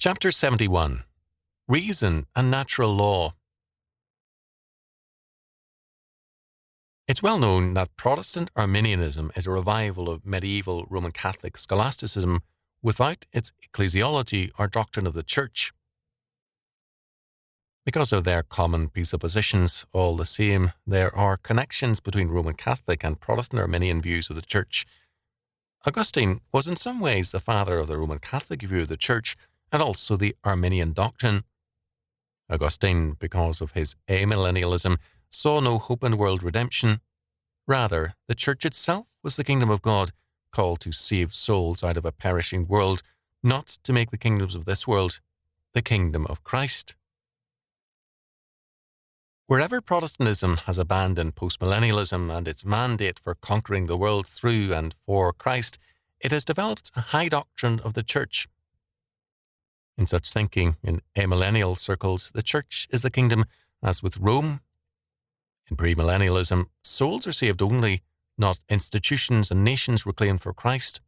Chapter 71. Reason and Natural Law. It's well known that Protestant Arminianism is a revival of medieval Roman Catholic scholasticism without its ecclesiology or doctrine of the Church. Because of their common presuppositions, all the same, there are connections between Roman Catholic and Protestant Arminian views of the Church. Augustine was in some ways the father of the Roman Catholic view of the Church and also the Arminian doctrine. Augustine, because of his amillennialism, saw no hope in world redemption. Rather, the Church itself was the kingdom of God, called to save souls out of a perishing world, not to make the kingdoms of this world the kingdom of Christ. Wherever Protestantism has abandoned postmillennialism and its mandate for conquering the world through and for Christ, it has developed a high doctrine of the Church. In such thinking, in amillennial circles, the Church is the kingdom, as with Rome. In premillennialism, souls are saved only, not institutions and nations reclaimed for Christ.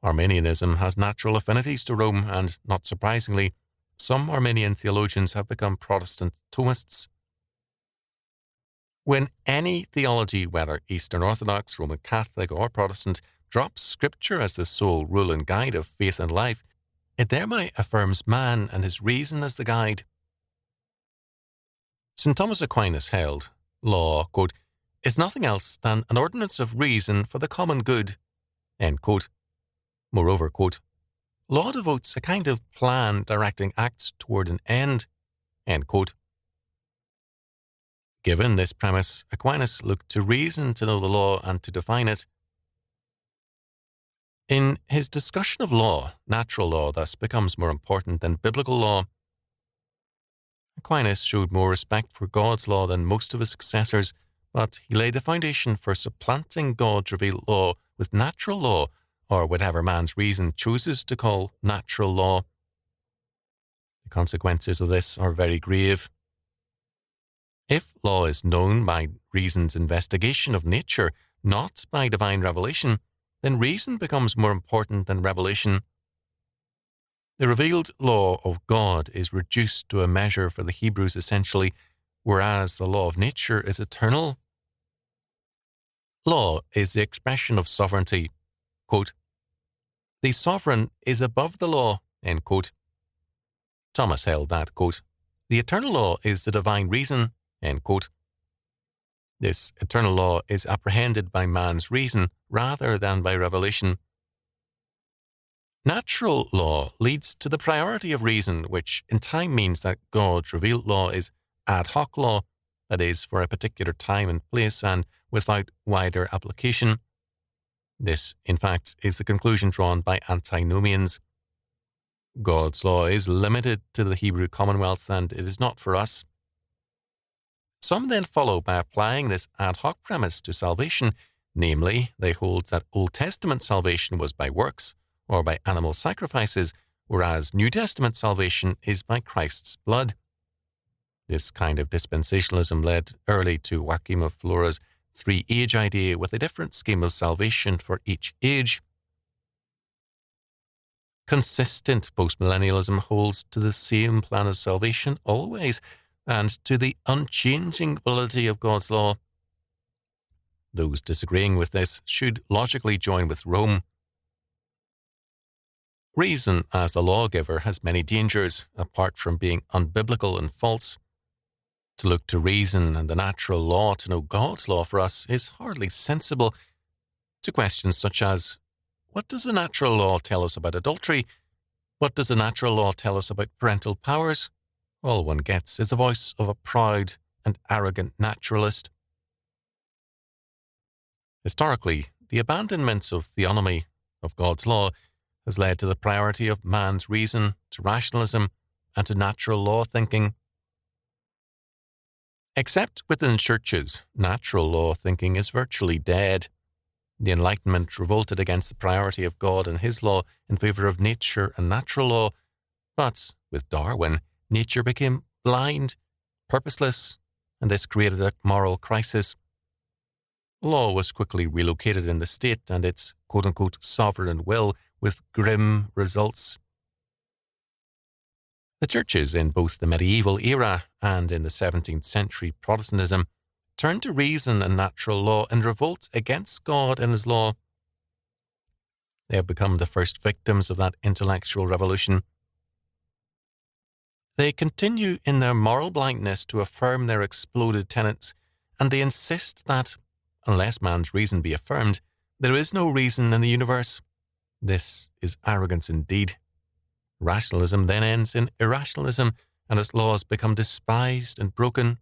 Arminianism has natural affinities to Rome, and, not surprisingly, some Arminian theologians have become Protestant Thomists. When any theology, whether Eastern Orthodox, Roman Catholic, or Protestant, drops Scripture as the sole rule and guide of faith and life, it thereby affirms man and his reason as the guide. St. Thomas Aquinas held, law, quote, is nothing else than an ordinance of reason for the common good, end quote. Moreover, quote, law devotes a kind of plan directing acts toward an end, end quote. Given this premise, Aquinas looked to reason to know the law and to define it. In his discussion of law, natural law thus becomes more important than biblical law. Aquinas showed more respect for God's law than most of his successors, but he laid the foundation for supplanting God's revealed law with natural law, or whatever man's reason chooses to call natural law. The consequences of this are very grave. If law is known by reason's investigation of nature, not by divine revelation, then reason becomes more important than revelation. The revealed law of God is reduced to a measure for the Hebrews essentially, whereas the law of nature is eternal. Law is the expression of sovereignty. Quote, the sovereign is above the law, end quote. Thomas held that, quote, the eternal law is the divine reason, end quote. This eternal law is apprehended by man's reason rather than by revelation. Natural law leads to the priority of reason, which in time means that God's revealed law is ad hoc law, that is, for a particular time and place and without wider application. This, in fact, is the conclusion drawn by antinomians. God's law is limited to the Hebrew commonwealth, and it is not for us. Some then follow by applying this ad hoc premise to salvation, namely, they hold that Old Testament salvation was by works or by animal sacrifices, whereas New Testament salvation is by Christ's blood. This kind of dispensationalism led early to Joachim of Flora's three-age idea with a different scheme of salvation for each age. Consistent postmillennialism holds to the same plan of salvation always, and to the unchanging validity of God's law. Those disagreeing with this should logically join with Rome. Reason, as the lawgiver, has many dangers, apart from being unbiblical and false. To look to reason and the natural law to know God's law for us is hardly sensible. To questions such as, what does the natural law tell us about adultery? What does the natural law tell us about parental powers? All one gets is the voice of a proud and arrogant naturalist. Historically, the abandonment of theonomy of God's law has led to the priority of man's reason, to rationalism, and to natural law thinking. Except within churches, natural law thinking is virtually dead. The Enlightenment revolted against the priority of God and his law in favor of nature and natural law, but with Darwin, nature became blind, purposeless, and this created a moral crisis. Law was quickly relocated in the state and its quote-unquote sovereign will with grim results. The churches in both the medieval era and in the 17th century Protestantism turned to reason and natural law in revolt against God and his law. They have become the first victims of that intellectual revolution. They continue in their moral blindness to affirm their exploded tenets, and they insist that, unless man's reason be affirmed, there is no reason in the universe. This is arrogance indeed. Rationalism then ends in irrationalism, and its laws become despised and broken